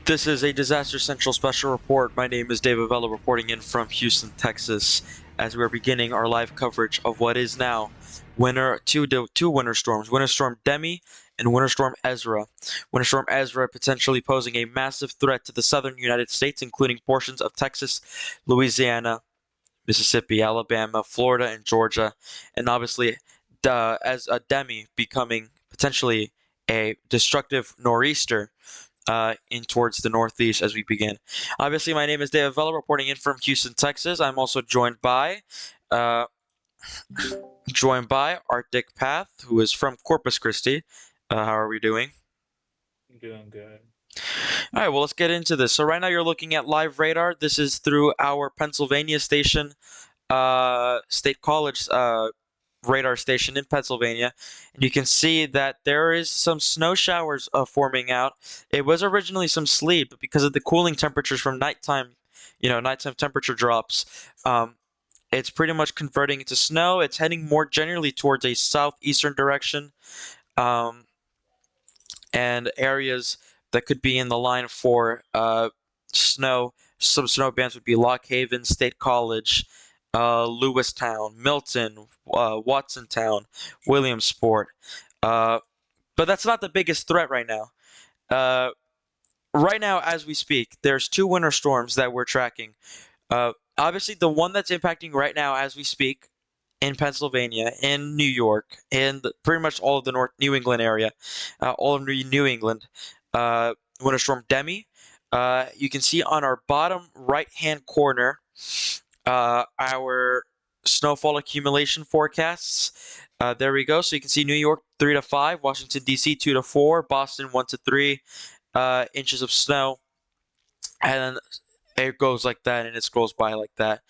This is a Disaster Central special report. My name is David Vella reporting in from Houston, Texas, as we are beginning our live coverage of what is now two winter storms, Winter Storm Demi and Winter Storm Ezra. Winter Storm Ezra potentially posing a massive threat to the southern United States, including portions of Texas, Louisiana, Mississippi, Alabama, Florida, and Georgia, and obviously as a Demi becoming potentially a destructive nor'easter in towards the northeast as we begin. Obviously, my name is David Vella, reporting in from Houston, Texas. I'm also uh, joined by Arctic Path, who is from Corpus Christi. How are we doing? Doing good. All right, well, let's get into this. So right now you're looking at live radar. This is through our Pennsylvania station, State College radar station in Pennsylvania, and you can see that there is some snow showers forming out. It was originally some sleet, but because of the cooling temperatures from nighttime, nighttime temperature drops, it's pretty much converting into snow. It's heading more generally towards a southeastern direction, um, and areas that could be in the line for snow. Some snow bands would be Lock Haven State College, Lewistown, Milton, Watsontown, Williamsport. Uh, but that's not the biggest threat right now. Uh, right now, as we speak, there's two winter storms that we're tracking. Obviously, the one that's impacting right now, as we speak, in Pennsylvania, in New York, in pretty much all of the North New England area, all of New England, winter storm Demi. You can see on our bottom right-hand corner our snowfall accumulation forecasts. There we go. So you can see New York 3 to 5, Washington D.C. 2 to 4, Boston 1 to 3 inches of snow, and then it goes like that, and it scrolls by like that.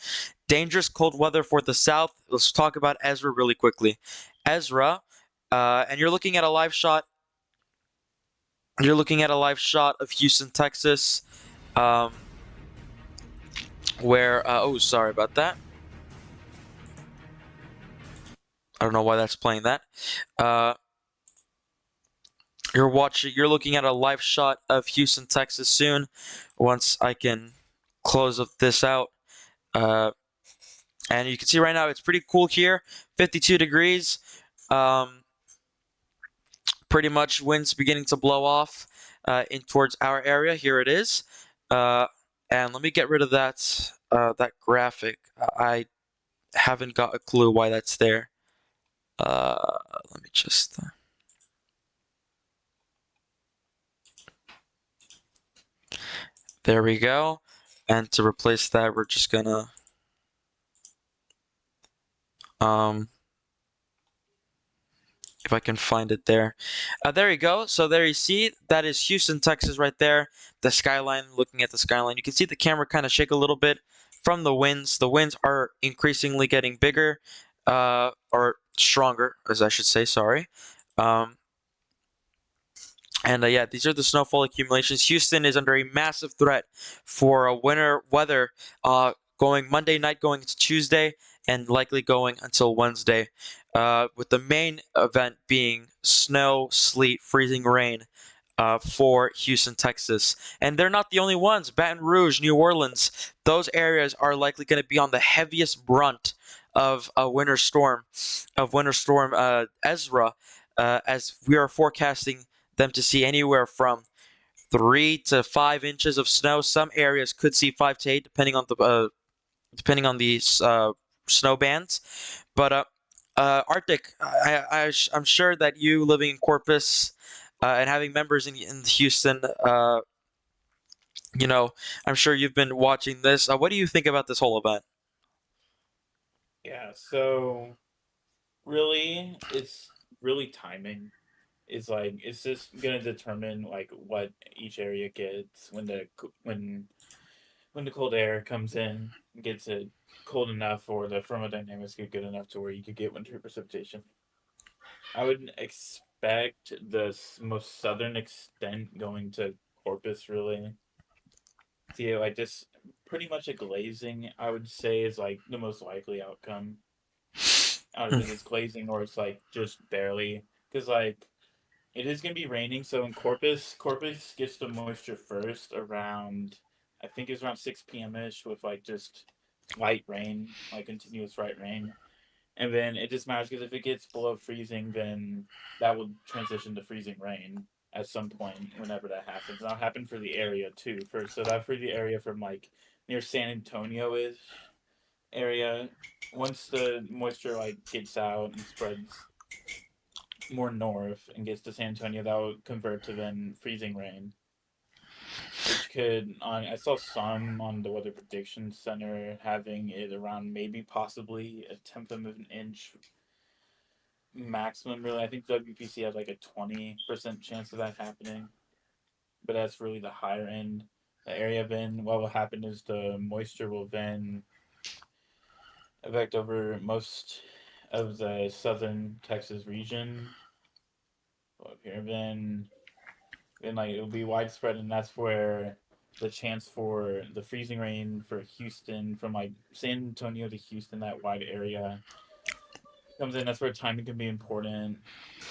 Dangerous cold weather for the south. Let's talk about Ezra really quickly. Ezra, and you're looking at a live shot. You're looking at a live shot of Houston, Texas, um, where oh, sorry about that. I don't know why that's playing that. Uh, You're looking at a live shot of Houston, Texas soon. Once I can close up this out, uh, and you can see right now it's pretty cool here, 52 degrees. Um, Pretty much winds beginning to blow off in towards our area. Here it is, uh, and let me get rid of that graphic. I haven't got a clue why that's there. Let me just. There we go. And to replace that, we're just gonna um, if I can find it there. There you go. So there you see, that is Houston, Texas right there. The skyline, looking at the skyline. You can see the camera kind of shake a little bit from the winds. The winds are increasingly getting bigger, or stronger, as I should say, sorry. Um, and yeah, these are the snowfall accumulations. Houston is under a massive threat for a winter weather going Monday night, going into Tuesday, and likely going until Wednesday. With the main event being snow, sleet, freezing rain for Houston, Texas. And they're not the only ones. Baton Rouge, New Orleans, those areas are likely going to be on the heaviest brunt of a winter storm Ezra, as we are forecasting them to see anywhere from 3 to 5 inches of snow. Some areas could see 5 to 8, depending on the snow bands. But Arctic, I'm sure that you living in Corpus and having members in Houston, you know, I'm sure you've been watching this. What do you think about this whole event? Yeah, so really it's really timing. It's just gonna determine like what each area gets when the cold air comes in, gets it cold enough or the thermodynamics get good enough to where you could get winter precipitation. I would expect the most southern extent going to Corpus really. See, like this pretty much a glazing, I would say, is like the most likely outcome. Either it's glazing or it's like just barely. Because like It is gonna be raining. So in Corpus gets the moisture first around, I think it's around 6 p.m. ish with like just light rain, like continuous light rain. And then it just matters because if it gets below freezing, then that will transition to freezing rain at some point whenever that happens. And that'll happen for the area too. So that for the area from like near San Antonio ish area. Once the moisture like gets out and spreads more north and gets to San Antonio, that will convert to then freezing rain, which could on I saw some on the Weather Prediction Center having it around maybe possibly a tenth of an inch maximum. Really, I think WPC had like a 20% chance of that happening, but that's really the higher end. The area then what will happen is the moisture will then affect over most of the southern Texas region. Up here, then like it'll be widespread, and that's where the chance for the freezing rain for Houston from like San Antonio to Houston, that wide area comes in. That's where timing can be important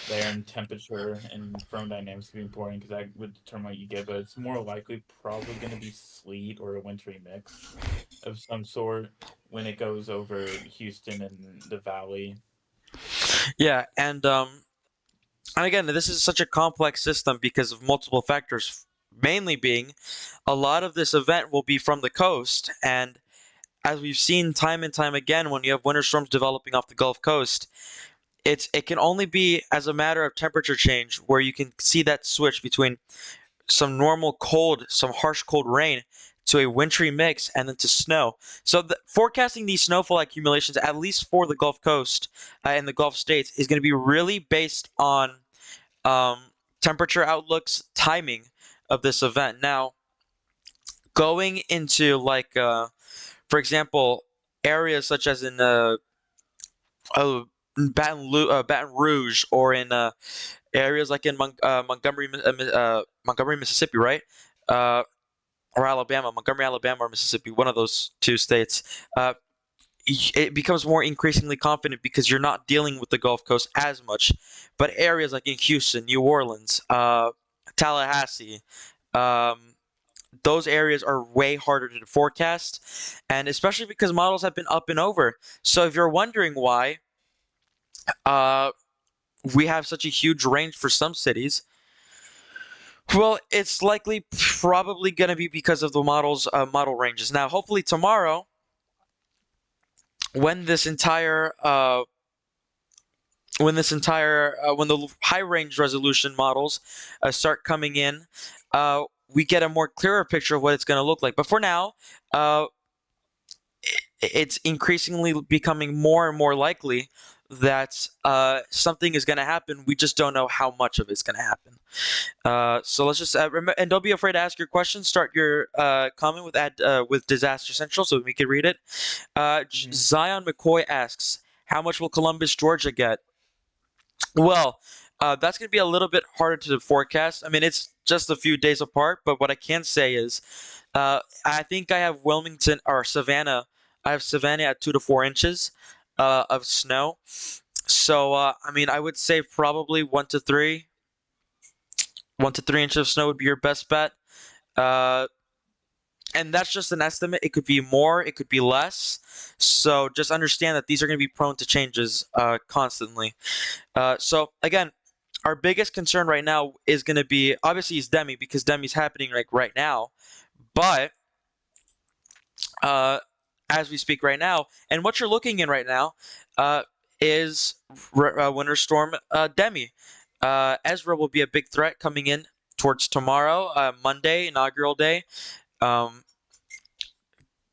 there, and temperature and thermodynamics can be important because that would determine what you get. But it's more likely probably going to be sleet or a wintry mix of some sort when it goes over Houston and the valley. Yeah, and again, this is such a complex system because of multiple factors, mainly being a lot of this event will be from the coast. And as we've seen time and time again, when you have winter storms developing off the Gulf Coast, it can only be as a matter of temperature change where you can see that switch between some normal cold, some harsh cold rain to a wintry mix and then to snow. So forecasting these snowfall accumulations, at least for the Gulf Coast and the Gulf states, is going to be really based on um, temperature outlooks, timing of this event. Now, going into for example, areas such as in Baton Rouge or in areas like in Montgomery, Mississippi, right? Uh, or Alabama, Montgomery, Alabama, or Mississippi, one of those two states. Uh, it becomes more increasingly confident because you're not dealing with the Gulf Coast as much. But areas like in Houston, New Orleans, Tallahassee, um, those areas are way harder to forecast, and especially because models have been up and over. So if you're wondering why uh, we have such a huge range for some cities, well, it's likely probably going to be because of the model ranges. Now, hopefully tomorrow, when this entire when the high range resolution models start coming in, we get a more clearer picture of what it's going to look like. But for now, uh, it's increasingly becoming more and more likely that something is going to happen. We just don't know how much of it's going to happen. So let's just and don't be afraid to ask your questions. Start your comment with Disaster Central so we can read it. Mm-hmm. Zion McCoy asks, "How much will Columbus, Georgia get?" Well, that's going to be a little bit harder to forecast. I mean, it's just a few days apart, but what I can say is, I think I have Wilmington or Savannah. I have Savannah at 2 to 4 inches of snow. So, I mean, I would say probably 1 to 3 inches of snow would be your best bet. Uh, and that's just an estimate. It could be more, it could be less. So just understand that these are going to be prone to changes constantly. So again, our biggest concern right now is going to be obviously is Demi because Demi's happening like right now, but uh, as we speak right now, and what you're looking in right now uh, is Winter Storm Demi. Ezra will be a big threat coming in towards tomorrow, Monday, inaugural day. Um,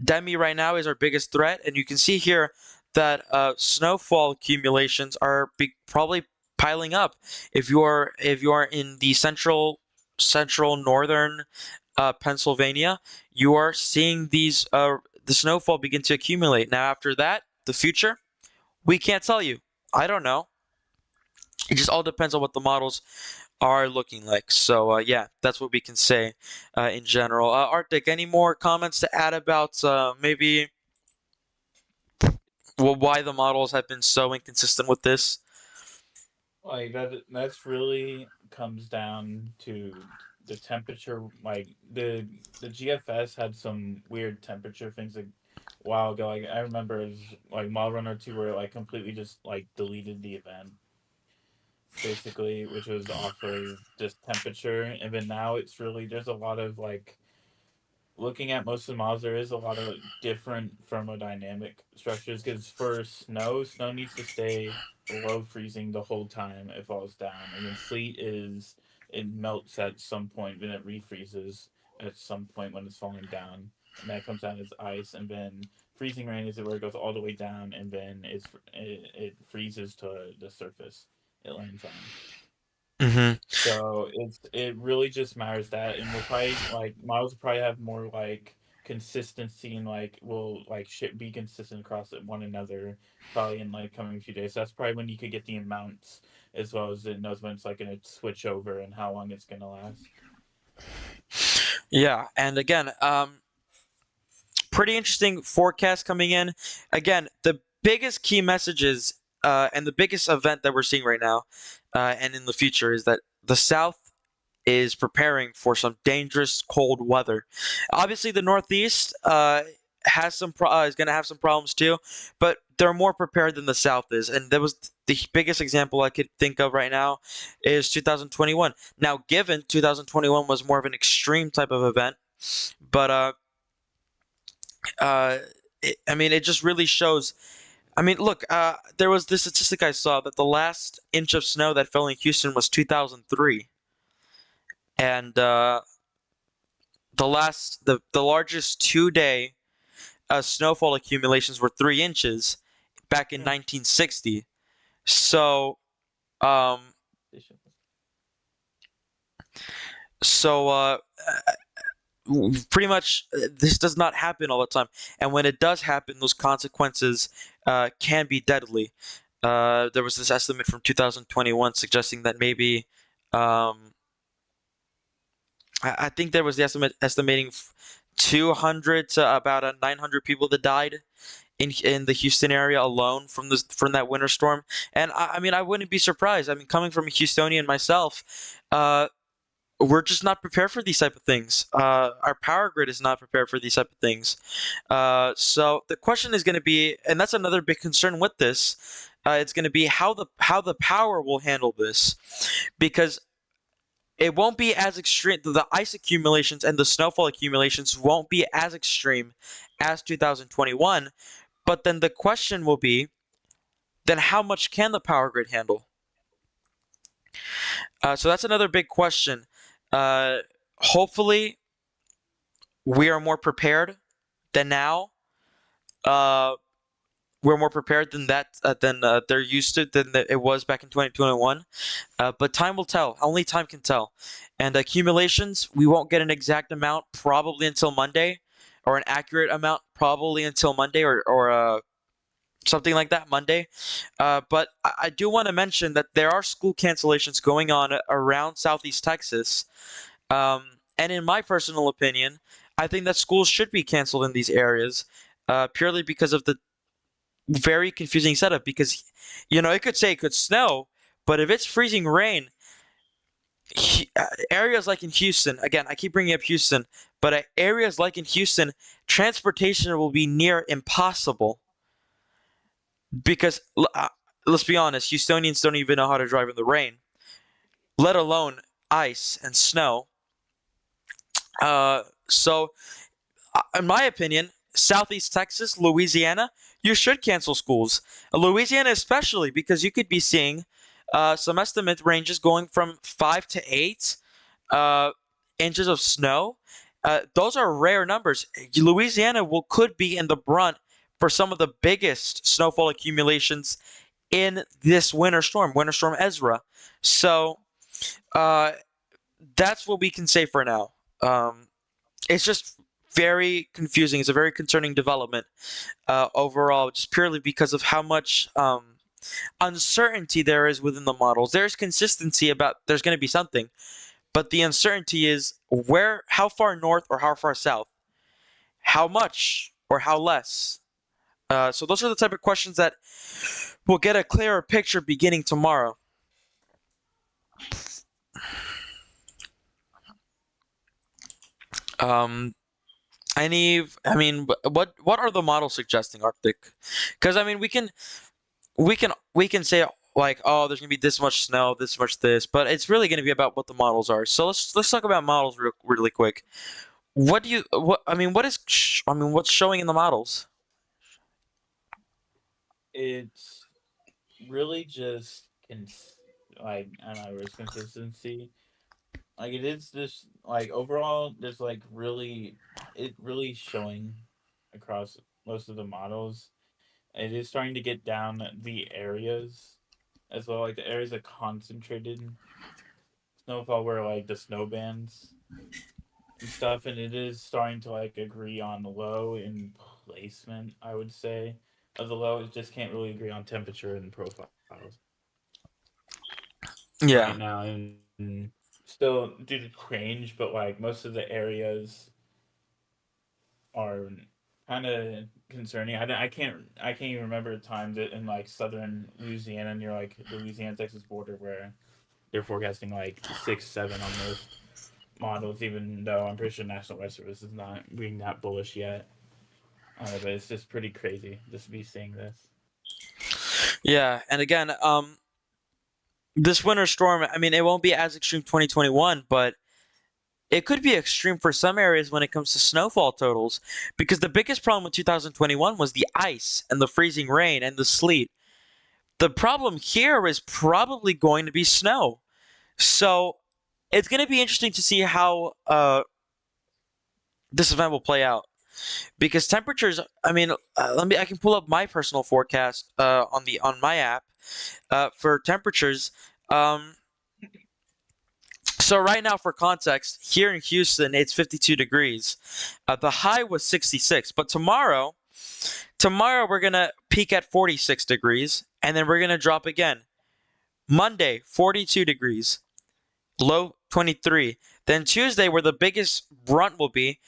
Demi right now is our biggest threat, and you can see here that snowfall accumulations are probably piling up. If you are in the central northern Pennsylvania, you are seeing the snowfall begin to accumulate. Now, after that, the future, we can't tell you. I don't know. It just all depends on what the models are looking like. So yeah, that's what we can say in general. Arctic, any more comments to add about maybe why the models have been so inconsistent with this? Like that's really comes down to the temperature. Like the GFS had some weird temperature things like a while ago. Like I remember it was like Mile Runner 2 where it like completely just like deleted the event basically, which was off of just temperature. And then now it's really there's a lot of like looking at most of the models, there is a lot of different thermodynamic structures. Because for snow, snow needs to stay below freezing the whole time it falls down, and then sleet is it melts at some point, then it refreezes at some point when it's falling down, and that comes down as ice. And then freezing rain is where it goes all the way down, and then it freezes to the surface it lands on. Hmm. So it really just matters that, and we'll probably like models will probably have more like consistency and like will like shit be consistent across one another probably in like coming few days. So that's probably when you could get the amounts as well as it knows when it's like gonna switch over and how long it's gonna last. Yeah, and again, pretty interesting forecast coming in. Again, the biggest key messages and the biggest event that we're seeing right now and in the future is that the South is preparing for some dangerous cold weather. Obviously, the Northeast is going to have some problems too, but they're more prepared than the South is. And that was the biggest example I could think of right now is 2021. Now, given 2021 was more of an extreme type of event, but uh, I mean, it just really shows. I mean, look, there was this statistic I saw that the last inch of snow that fell in Houston was 2003, and the largest 2 day snowfall accumulations were 3 inches back in Hmm. 1960. So, um, so pretty much this does not happen all the time, and when it does happen, those consequences can be deadly. There was this estimate from 2021 suggesting that maybe um, I think there was the estimate estimating 200 to about 900 people that died in the Houston area alone from that winter storm. And I mean, I wouldn't be surprised. I mean, coming from a Houstonian myself, we're just not prepared for these type of things. Our power grid is not prepared for these type of things. So the question is going to be, and that's another big concern with this. It's going to be how the power will handle this, because it won't be as extreme. The ice accumulations and the snowfall accumulations won't be as extreme as 2021. But then the question will be, then how much can the power grid handle? So that's another big question. Uh, Hopefully, we are more prepared than now. Uh, we're more prepared than that than they're used to than it was back in 2021. But time will tell. Only time can tell. And accumulations, we won't get an exact amount probably until Monday, or an accurate amount probably until Monday, or something like that Monday. But I do want to mention that there are school cancellations going on around Southeast Texas. And in my personal opinion, I think that schools should be canceled in these areas purely because of the very confusing setup. Because, it could say it could snow, but if it's freezing rain, areas like in Houston, again, I keep bringing up Houston, but areas like in Houston, transportation will be near impossible because let's be honest, Houstonians don't even know how to drive in the rain, let alone ice and snow. So, in my opinion, Southeast Texas, Louisiana, you should cancel schools. Louisiana, especially, because you could be seeing some estimate ranges going from 5 to 8 uh, inches of snow. Those are rare numbers. Louisiana could be in the brunt for some of the biggest snowfall accumulations in this Winter Storm Ezra. So uh, that's what we can say for now. Um, it's just very confusing. It's a very concerning development overall, just purely because of how much uncertainty there is within the models. There's consistency about there's going to be something, but the uncertainty is how far north or how far south, how much or how less. So those are the type of questions that we'll get a clearer picture beginning tomorrow. Um, what are the models suggesting Arctic? Because I mean, we can say like, oh, there's gonna be this much snow, this much this, but it's really gonna be about what the models are. So let's talk about models really quick. What do you what I mean? What is I mean? What's showing in the models? It's really just like I don't know, it's consistency. Like it is this like overall there's like really it really showing across most of the models. It is starting to get down the areas as well, like the areas of concentrated snowfall where like the snow bands and stuff, and it is starting to like agree on the low in placement, I would say. Of the low, it just can't really agree on temperature and profiles Yeah, right now, and still due to change, but like most of the areas are kind of concerning. I can't even remember times in like southern Louisiana near like the Louisiana Texas border where they're forecasting like 6, 7 on most models, even though I'm pretty sure National Weather Service is not being that bullish yet. But it's just pretty crazy just to be seeing this. yeah, and again, this winter storm. I mean, it won't be as extreme 2021, but it could be extreme for some areas when it comes to snowfall totals, because the biggest problem with 2021 was the ice and the freezing rain and the sleet. The problem here is probably going to be snow. So it's going to be interesting to see how this event will play out, because temperatures. I mean, I can pull up my personal forecast on my app for temperatures. Um, so right now, for context, here in Houston, it's 52 degrees. The high was 66, but tomorrow we're gonna peak at 46 degrees, and then we're gonna drop again. Monday, 42 degrees, low 23. Then Tuesday, where the biggest brunt will be,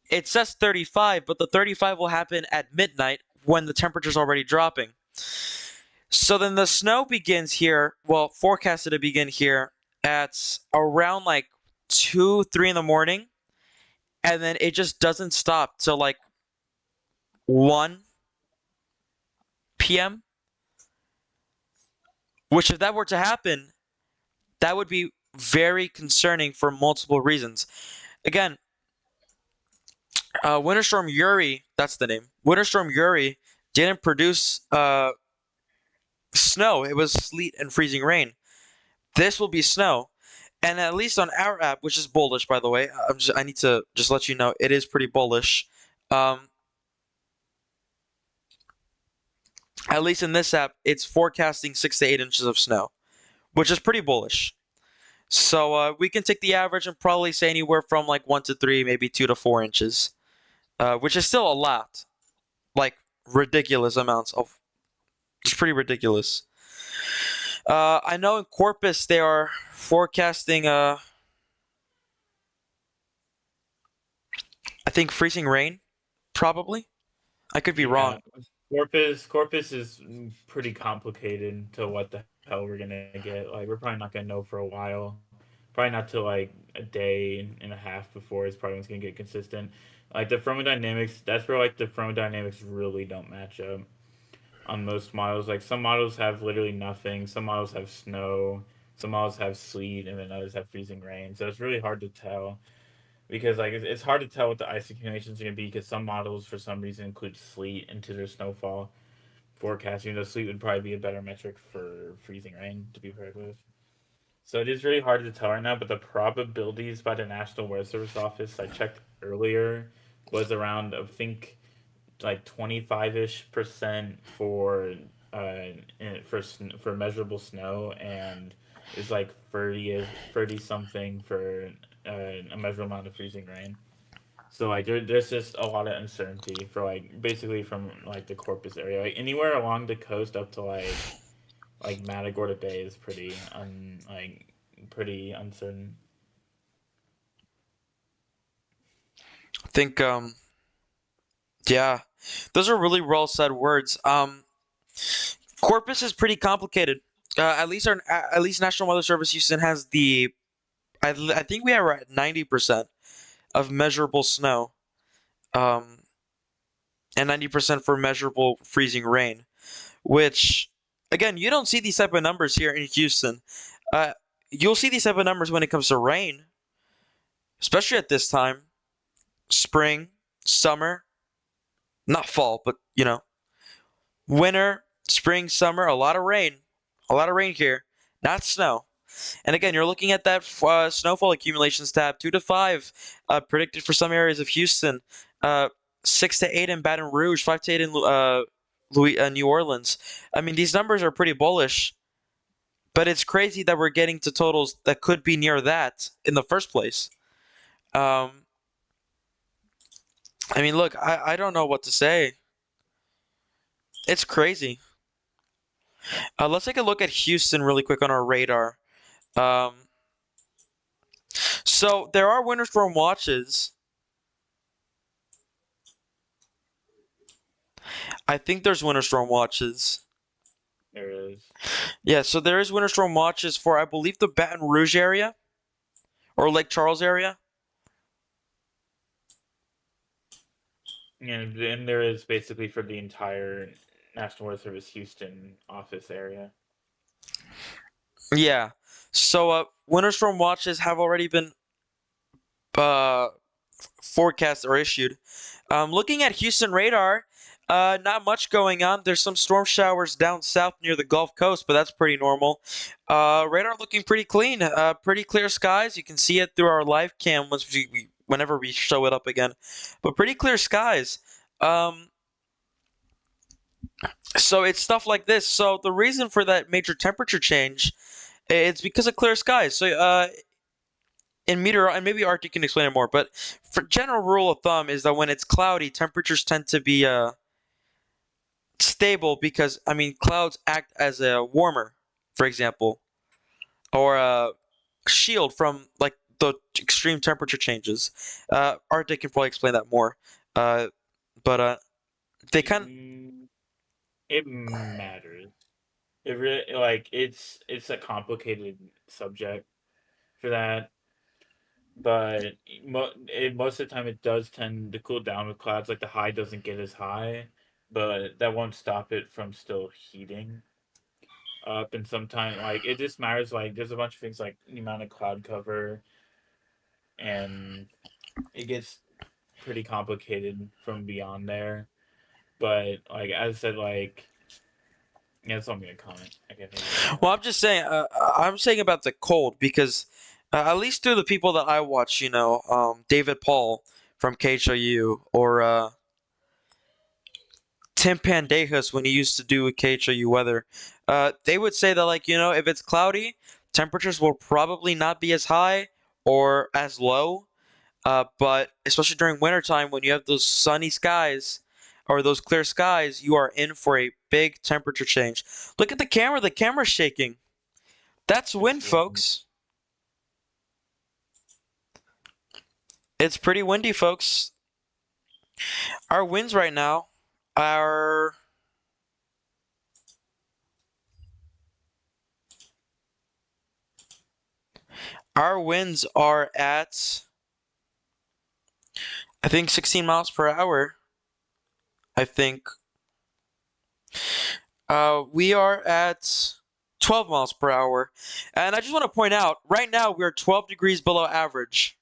it says 35, but the 35 will happen at midnight when the temperature's already dropping. So then the snow begins here, well, forecasted to begin here at around like 2, 3 in the morning, and then it just doesn't stop till like 1 p.m. Which, if that were to happen, that would be very concerning for multiple reasons. Again, Winter Storm Uri, that's the name. Winter Storm Uri didn't produce snow. It was sleet and freezing rain. This will be snow, and at least on our app, which is bullish, by the way. I need to just let you know it is pretty bullish. Um, at least in this app, it's forecasting 6 to 8 inches of snow, which is pretty bullish. So we can take the average and probably say anywhere from like 1 to 3, maybe 2 to 4 inches, which is still a lot. Like ridiculous amounts of, it's pretty ridiculous. I know in Corpus they are forecasting, I think freezing rain, probably. I could be Yeah, wrong. Corpus is pretty complicated to what the hell we're gonna get. Like we're probably not gonna know for a while. Probably not till like a day and a half before it's probably gonna get consistent. Like the thermodynamics, that's where like the thermodynamics really don't match up on most models. Like some models have literally nothing. Some models have snow. Some models have sleet, and then others have freezing rain. So it's really hard to tell because like it's hard to tell what the ice accumulations are gonna be because some models for some reason include sleet into their snowfall forecast. Sleet would probably be a better metric for freezing rain to be paired with. So it is really hard to tell right now, but the probabilities by the National Weather Service office I checked earlier was around I think like 25-ish% for for measurable snow and is like 30 something for a measurable amount of freezing rain. So like there's just a lot of uncertainty for like basically from like the Corpus area, like anywhere along the coast up to like Matagorda Bay is pretty uncertain. I think, yeah, those are really well said words. Corpus is pretty complicated. At least National Weather Service Houston has the I think we are at 90% of measurable snow, um, and 90% for measurable freezing rain. Which, again, you don't see these type of numbers here in Houston. Uh, you'll see these type of numbers when it comes to rain, especially at this time, spring, summer, not fall, but winter, spring, summer, a lot of rain here, not snow. And again, you're looking at that snowfall accumulations tab, 2 to 5 predicted for some areas of Houston, uh, 6 to 8 in Baton Rouge, 5 to 8 in New Orleans. I mean, these numbers are pretty bullish, but it's crazy that we're getting to totals that could be near that in the first place. Um, I mean, look, I don't know what to say. It's crazy. Let's take a look at Houston really quick on our radar. Um, so there are winter storm watches. I think there's winter storm watches. There is. Yeah, so there is winter storm watches for I believe the Baton Rouge area or Lake Charles area. And there is basically for the entire National Weather Service Houston office area. Yeah. So winter storm watches have already been uh forecast or issued. Looking at Houston radar, not much going on. There's some storm showers down south near the Gulf Coast, but that's pretty normal. Radar looking pretty clean. Pretty clear skies. You can see it through our live cam whenever we show it up again. But pretty clear skies. Um, so it's stuff like this. So the reason for that major temperature change, it's because of clear skies. So in meteor, and maybe Arctic can explain it more, but for general rule of thumb is that when it's cloudy, temperatures tend to be stable because I mean clouds act as a warmer, for example, or a shield from like the extreme temperature changes. Arctic can probably explain that more, but they kind of It matters. It really like it's a complicated subject for that, but most of the time it does tend to cool down with clouds. Like the high doesn't get as high, but that won't stop it from still heating up. And sometimes like it just matters. Like there's a bunch of things like the amount of cloud cover, and it gets pretty complicated from beyond there. But like as I said, like yeah, that's all I'm gonna comment. I can't think of anything well, else. I'm saying about the cold because at least through the people that I watch, David Paul from KHOU or Tim Pandejas when he used to do KHOU weather, they would say that like if it's cloudy, temperatures will probably not be as high or as low. But especially during wintertime when you have those sunny skies or those clear skies, you are in for a big temperature change. Look at the camera. The camera's shaking. That's It's wind, folks. It's pretty windy, folks. Our winds right now are our winds are at I think 16 miles per hour. I think we are at 12 miles per hour. And I just want to point out, right now we're 12 degrees below average.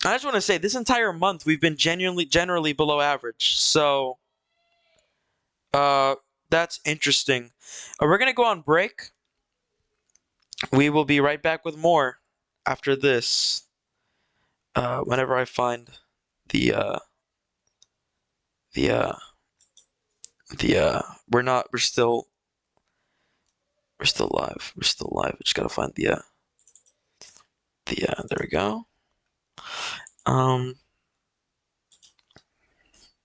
I just want to say, this entire month we've been generally below average. So, uh, that's interesting. We're gonna go on break. We will be right back with more after this. Whenever I find the the uh, we're not. We're still live. We're still live. I just gotta find there we go. Um,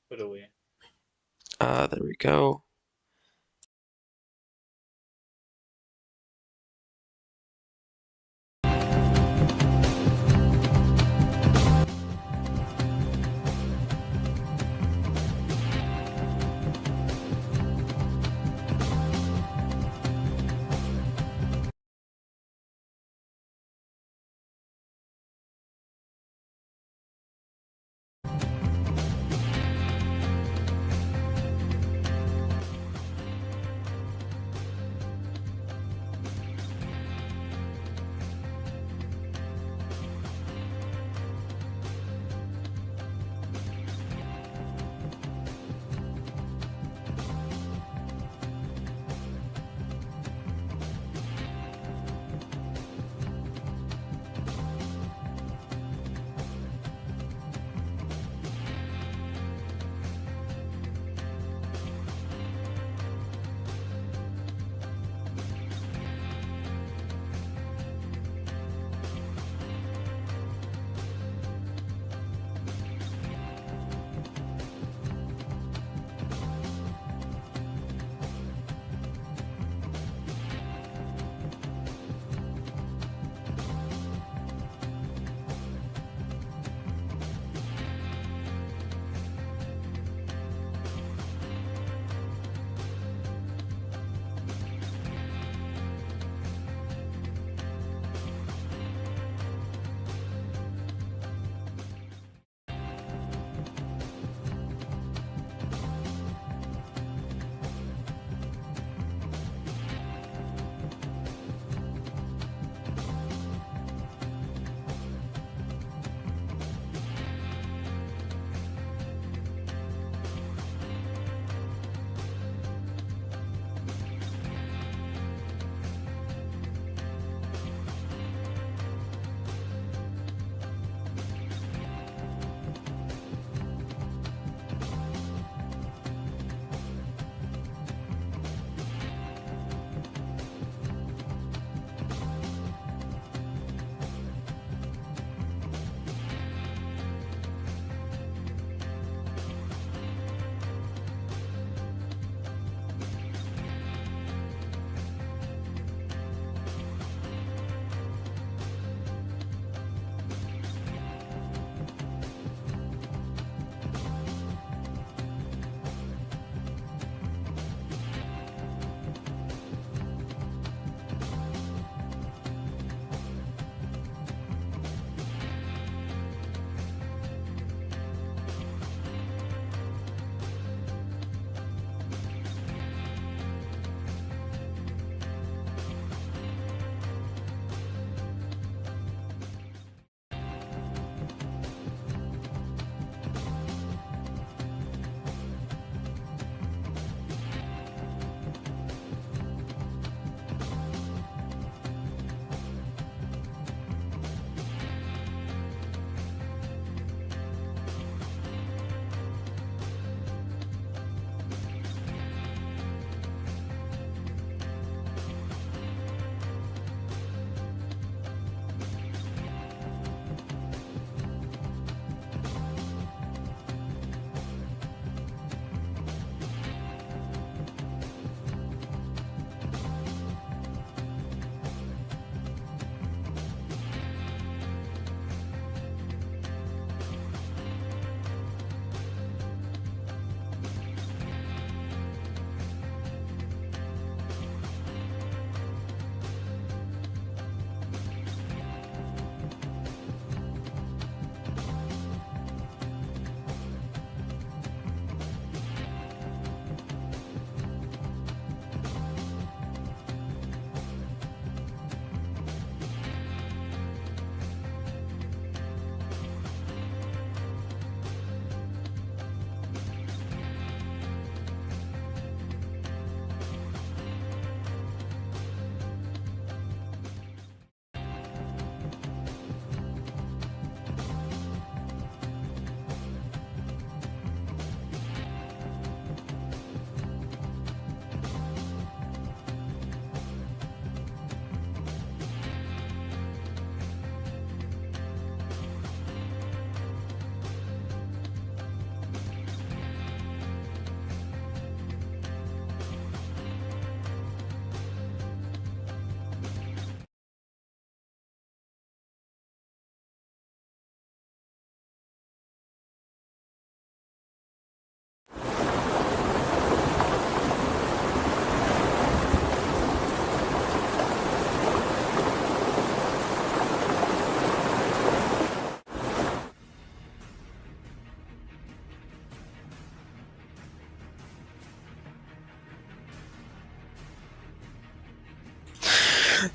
Put away. there we go.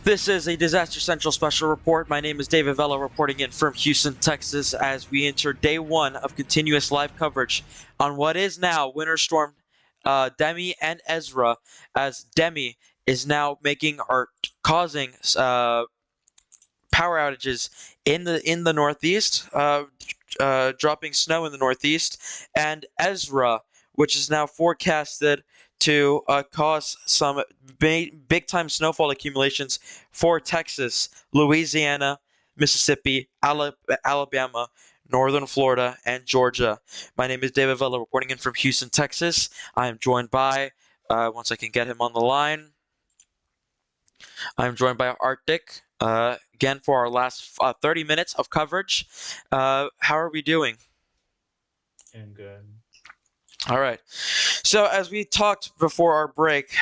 This is a Disaster Central special report. My name is David Vella reporting in from Houston, Texas, as we enter day one of continuous live coverage on what is now Winter Storm Demi and Ezra, as Demi is now making or causing power outages in the Northeast, dropping snow in the Northeast, and Ezra, which is now forecasted to cause some big time snowfall accumulations for Texas, Louisiana, Mississippi, Alabama, Northern Florida, and Georgia. My name is David Vella, reporting in from Houston, Texas. I am joined by, once I can get him on the line, I'm joined by Arctic again for our last 30 minutes of coverage. How are we doing? And good. All right. So, as we talked before our break,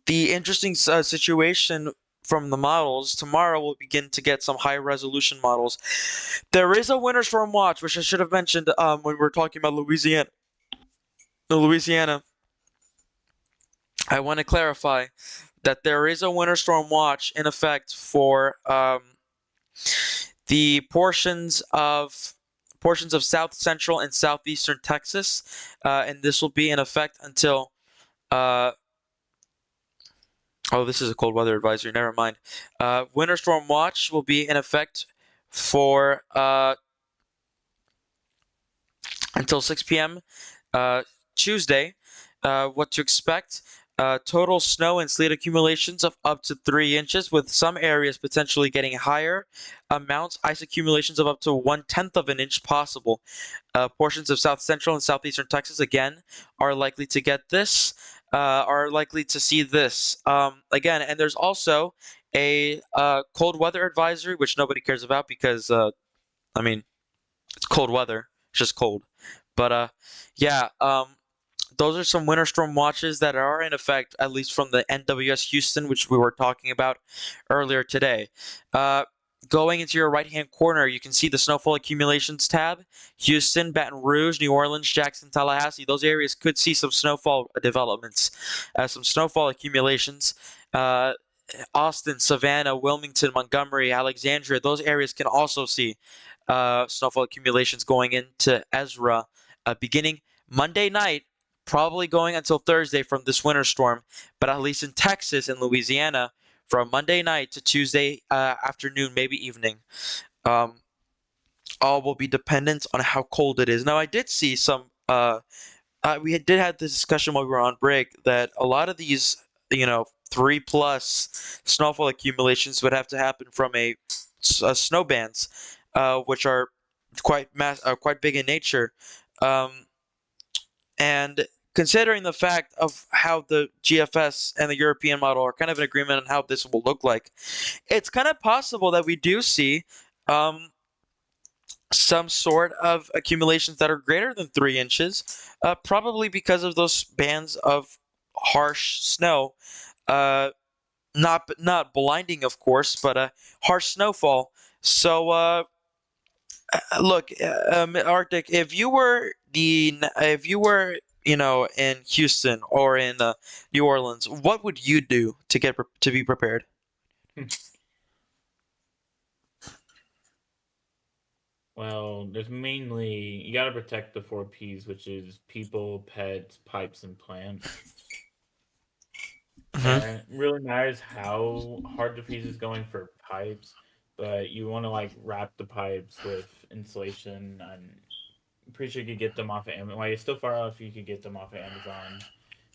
the interesting situation from the models tomorrow we'll begin to get some high resolution models. There is a winter storm watch, which I should have mentioned when we were talking about Louisiana. Louisiana. I want to clarify that there is a winter storm watch in effect for the portions of south central and southeastern Texas, and this will be in effect until. Uh, oh, this is a cold weather advisory. Never mind. Winter storm watch will be in effect for until 6 p.m. Tuesday. What to expect? Total snow and sleet accumulations of up to 3 inches, with some areas potentially getting higher amounts. Ice accumulations of up to 1/10 of an inch possible. Portions of south central and southeastern Texas again are likely to get this. Are likely to see this again, and there's also a cold weather advisory, which nobody cares about because I mean it's cold weather. It's just cold. But yeah, those are some winter storm watches that are in effect, at least from the NWS Houston, which we were talking about earlier today. Uh, Going into your right-hand corner, you can see the snowfall accumulations tab. Houston, Baton Rouge, New Orleans, Jackson, Tallahassee. Those areas could see some snowfall developments, some snowfall accumulations. Uh, Austin, Savannah, Wilmington, Montgomery, Alexandria, those areas can also see snowfall accumulations going into Ezra beginning Monday night, probably going until Thursday from this winter storm. But at least in Texas and Louisiana, from Monday night to Tuesday afternoon, maybe evening, um, all will be dependent on how cold it is. Now, I did see some did have this discussion while we were on break that a lot of these, 3+ snowfall accumulations would have to happen from snow bands, which are quite big in nature, um, and considering the fact of how the GFS and the European model are kind of in agreement on how this will look like, it's kind of possible that we do see um, some sort of accumulations that are greater than 3 inches, probably because of those bands of harsh snow. Uh, not blinding, of course, but harsh snowfall. So, look, Arctic, if you were, in Houston or in New Orleans, what would you do to be prepared? Well, there's mainly you got to protect the 4 Ps, which is people, pets, pipes, and plants. Hmm. And it really matters how hard the freeze is going for pipes, but you want to like wrap the pipes with insulation. I'm pretty sure you could get them off of Amazon. While you're still far off, you could get them off of Amazon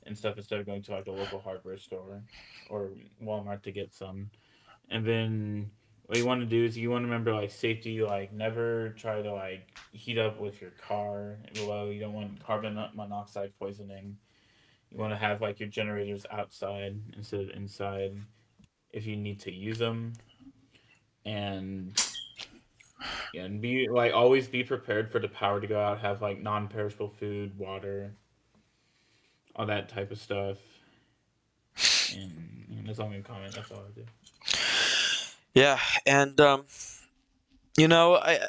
and stuff instead of going to like a local hardware store or Walmart to get some. And then what you want to do is you want to remember like safety, like never try to like heat up with your car below. You don't want carbon monoxide poisoning. You want to have like your generators outside instead of inside if you need to use them. And yeah, and be like always be prepared for the power to go out. Have like non-perishable food, water, all that type of stuff. And that's all I'm gonna comment. That's all I do. Yeah, and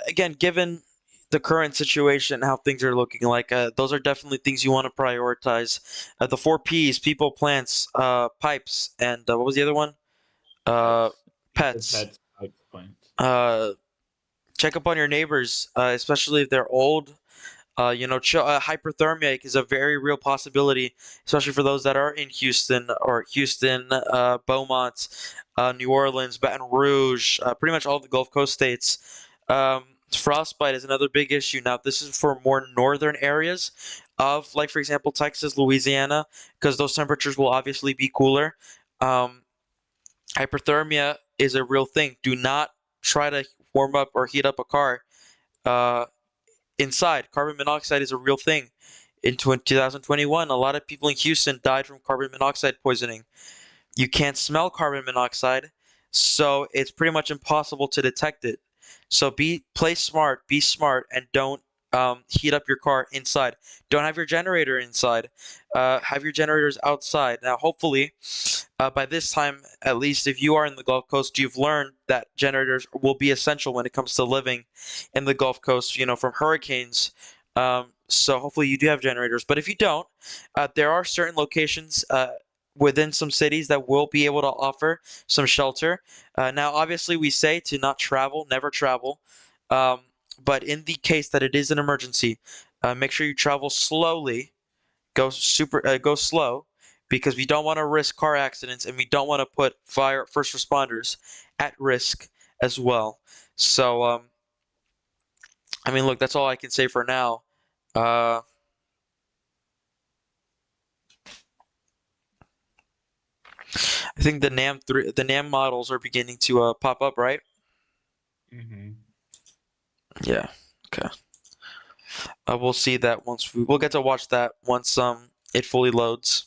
again, given the current situation, how things are looking like, those are definitely things you want to prioritize. The 4 Ps: people, plants, pipes, and what was the other one? Uh, Pets. You said Pets. pets. I explained. Uh, Check up on your neighbors, especially if they're old. Hyperthermia is a very real possibility, especially for those that are in Houston or Houston, Beaumont, New Orleans, Baton Rouge, pretty much all the Gulf Coast states. Frostbite is another big issue. Now, this is for more northern areas of, like, for example, Texas, Louisiana, because those temperatures will obviously be cooler. Um, Hyperthermia is a real thing. Do not try to warm up or heat up a car. Uh, Inside. Carbon monoxide is a real thing. In 2021, a lot of people in Houston died from carbon monoxide poisoning. You can't smell carbon monoxide, so it's pretty much impossible to detect it. So play smart, be smart, and don't heat up your car inside. Don't have your generator inside. Have your generators outside. Now, hopefully, by this time, at least if you are in the Gulf Coast, you've learned that generators will be essential when it comes to living in the Gulf Coast, from hurricanes. So hopefully you do have generators. But if you don't, there are certain locations within some cities that will be able to offer some shelter. Now, obviously, we say to not travel, never travel. Um, but in the case that it is an emergency, make sure you travel slowly. Go slow, because we don't want to risk car accidents, and we don't want to put fire first responders at risk as well. So, I mean, look, that's all I can say for now. Uh, I think the NAM models are beginning to pop up, right? Hmm. Yeah. Okay. We'll see that we'll get to watch that once it fully loads.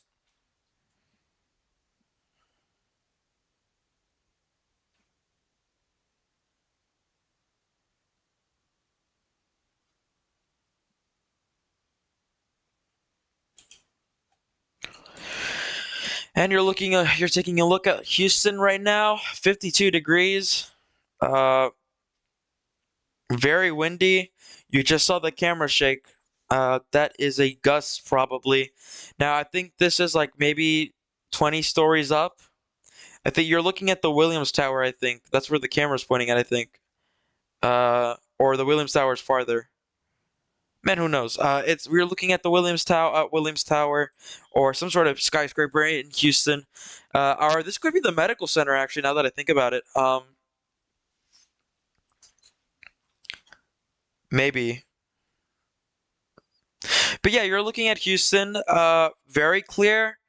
And you're taking a look at Houston right now, 52 degrees. Uh, Very windy. You just saw the camera shake. That is a gust probably. Now I think this is like maybe 20 stories up. I think you're looking at the Williams Tower. I think that's where the camera's pointing at. I think, or the Williams Tower is farther. Man, who knows? It's we're looking at the Williams Tower, or some sort of skyscraper in Houston. Or this could be the medical center. Actually, now that I think about it, maybe. But yeah, you're looking at Houston. Very clear.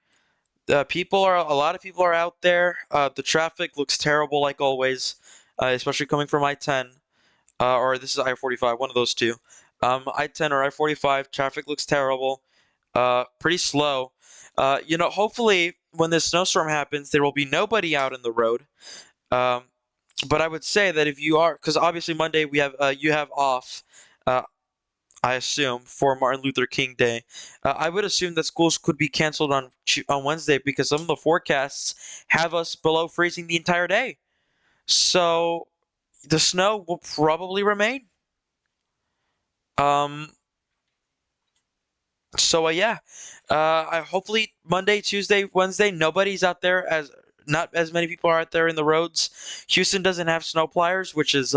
A lot of people are out there. The traffic looks terrible like always, especially coming from I-10, or this is I-45, one of those two. I-10 or I-45, traffic looks terrible. Pretty slow. Hopefully when this snowstorm happens, there will be nobody out in the road. Um, but I would say that if you are, because obviously Monday you have off. Uh, I assume, for Martin Luther King Day. I would assume that schools could be canceled on Wednesday because some of the forecasts have us below freezing the entire day. So the snow will probably remain. Um, yeah. I hopefully Monday, Tuesday, Wednesday, nobody's out there as not as many people are out there in the roads. Houston doesn't have snow pliers, which is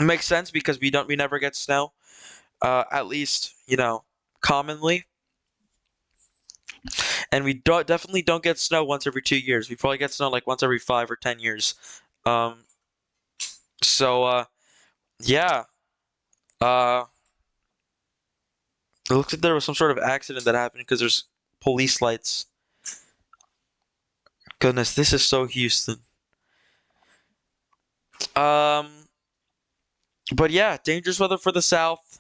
makes sense because we never get snow. At least commonly. And we definitely don't get snow once every 2 years. We probably get snow like once every 5 or 10 years. Um, yeah. Uh, it looks like there was some sort of accident that happened because there's police lights. Goodness, this is so Houston. Um, but yeah, dangerous weather for the South.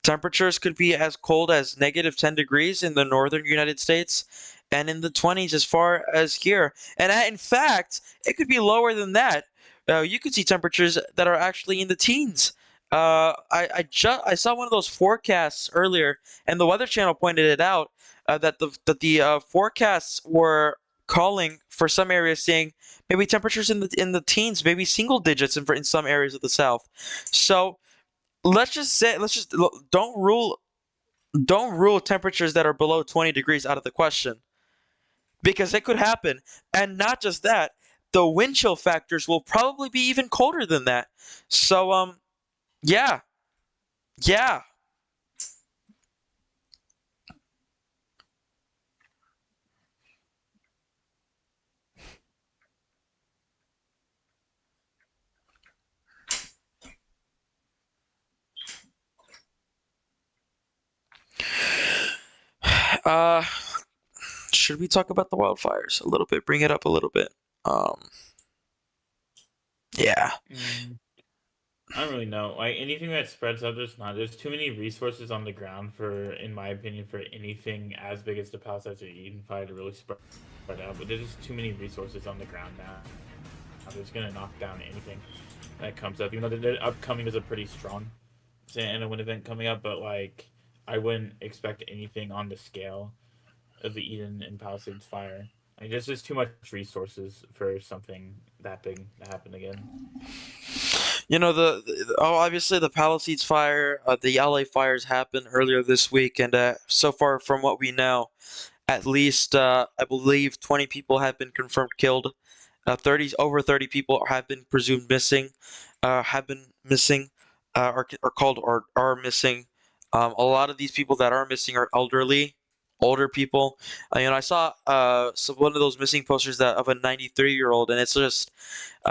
Temperatures could be as cold as -10 degrees in the northern United States and in the 20s as far as here. And in fact, it could be lower than that. You could see temperatures that are actually in the teens. I saw one of those forecasts earlier, and the Weather Channel pointed it out that the forecasts were calling for some areas, saying maybe temperatures in the teens, maybe single digits in some areas of the South. So let's just don't rule temperatures that are below 20 degrees out of the question, because it could happen. And not just that, the wind chill factors will probably be even colder than that. So yeah, yeah. Uh, should we talk about the wildfires a little bit? Bring it up a little bit. Um, yeah. Mm, I don't really know. Like anything that spreads out, there's too many resources on the ground for, in my opinion, for anything as big as the Palisades or Eden fire to really spread out. But there's just too many resources on the ground now. It's gonna knock down anything that comes up. Even though the upcoming is a pretty strong Santa Ana event coming up, but like I wouldn't expect anything on the scale of the Eden and Palisades fire. Like there's just too much resources for something that big to happen again. You know oh, obviously the Palisades fire, the LA fires happened earlier this week, and so far from what we know, at least I believe 20 people have been confirmed killed. 30 over 30 people have been presumed missing, have been missing, are called or are missing. A lot of these people that are missing are elderly, older people. I saw one of those missing posters that of a 93-year-old, and it's just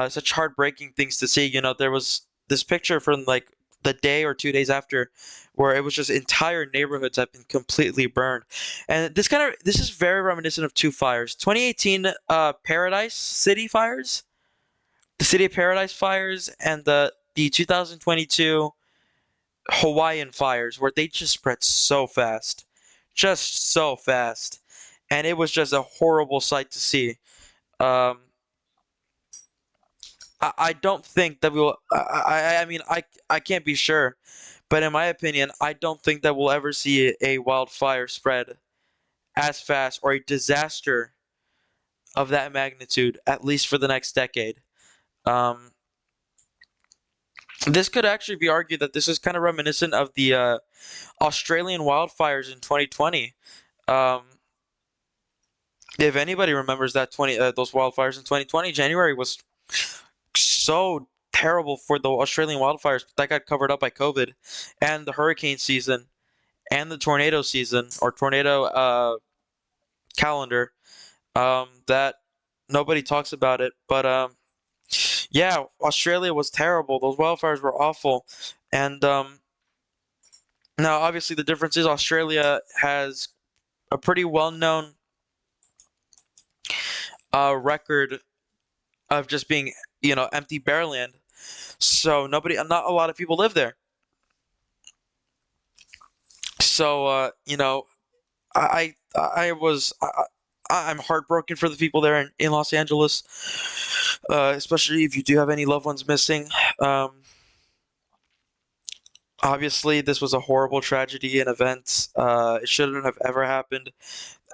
such heartbreaking things to see. There was this picture from like the day or 2 days after, where it was just entire neighborhoods have been completely burned, and this is very reminiscent of two fires: 2018 Paradise City fires, the City of Paradise fires, and the 2022 Hawaiian fires, where they just spread just so fast, and it was just a horrible sight to see. Um, I don't think that we will. I mean, I can't be sure, but in my opinion, I don't think that we'll ever see a wildfire spread as fast or a disaster of that magnitude, at least for the next decade. Um, this could actually be argued that this is kind of reminiscent of the Australian wildfires in 2020. Um, if anybody remembers those wildfires in 2020, January was so terrible for the Australian wildfires. That got covered up by COVID and the hurricane season and the tornado season or tornado calendar. That nobody talks about it, but yeah, Australia was terrible. Those wildfires were awful, and now obviously the difference is Australia has a pretty well-known record of just being, empty bare land. So not a lot of people live there. So I'm heartbroken for the people there in Los Angeles, especially if you do have any loved ones missing. Um, Obviously, this was a horrible tragedy and event. It shouldn't have ever happened.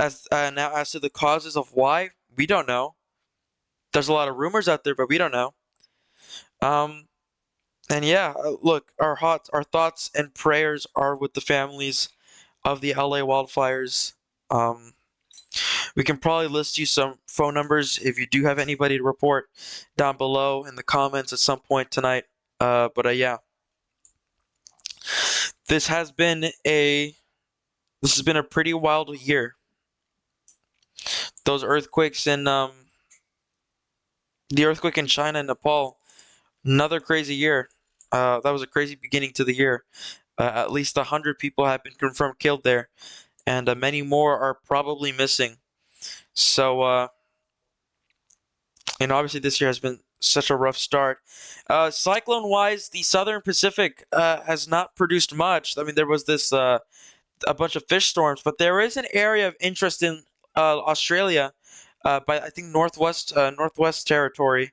As to the causes of why, we don't know. There's a lot of rumors out there, but we don't know. Um, and yeah, look, our thoughts and prayers are with the families of the LA wildfires. Um, we can probably list you some phone numbers if you do have anybody to report down below in the comments at some point tonight. But yeah, this has been a this has been a pretty wild year. Those earthquakes in the earthquake in China and Nepal, another crazy year. That was a crazy beginning to the year. At least 100 people have been confirmed killed there, and many more are probably missing. So, obviously this year has been such a rough start. Cyclone-wise, the Southern Pacific has not produced much. I mean, there was this a bunch of fish storms, but there is an area of interest in Australia, by I think Northwest Territory,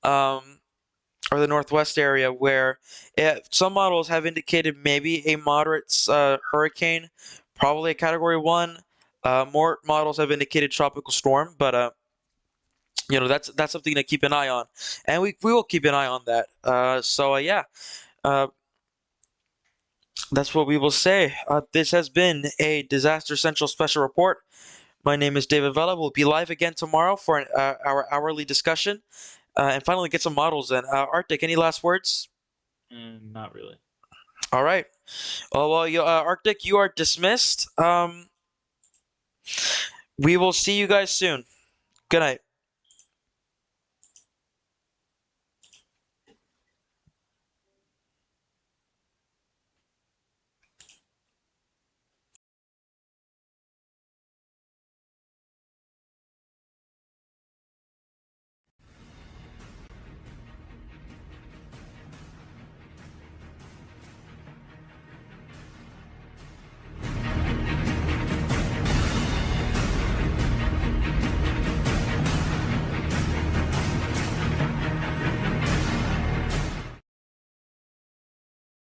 um, or the Northwest area, where some models have indicated maybe a moderate hurricane, probably a Category 1. More models have indicated tropical storm, but that's something to keep an eye on, and we will keep an eye on that. Yeah, uh, that's what we will say. This has been a Disaster Central special report. My name is David Vela. We'll be live again tomorrow for our hourly discussion and finally get some models in. Arctic, any last words? Not really. All right. Arctic, you are dismissed. We will see you guys soon. Good night.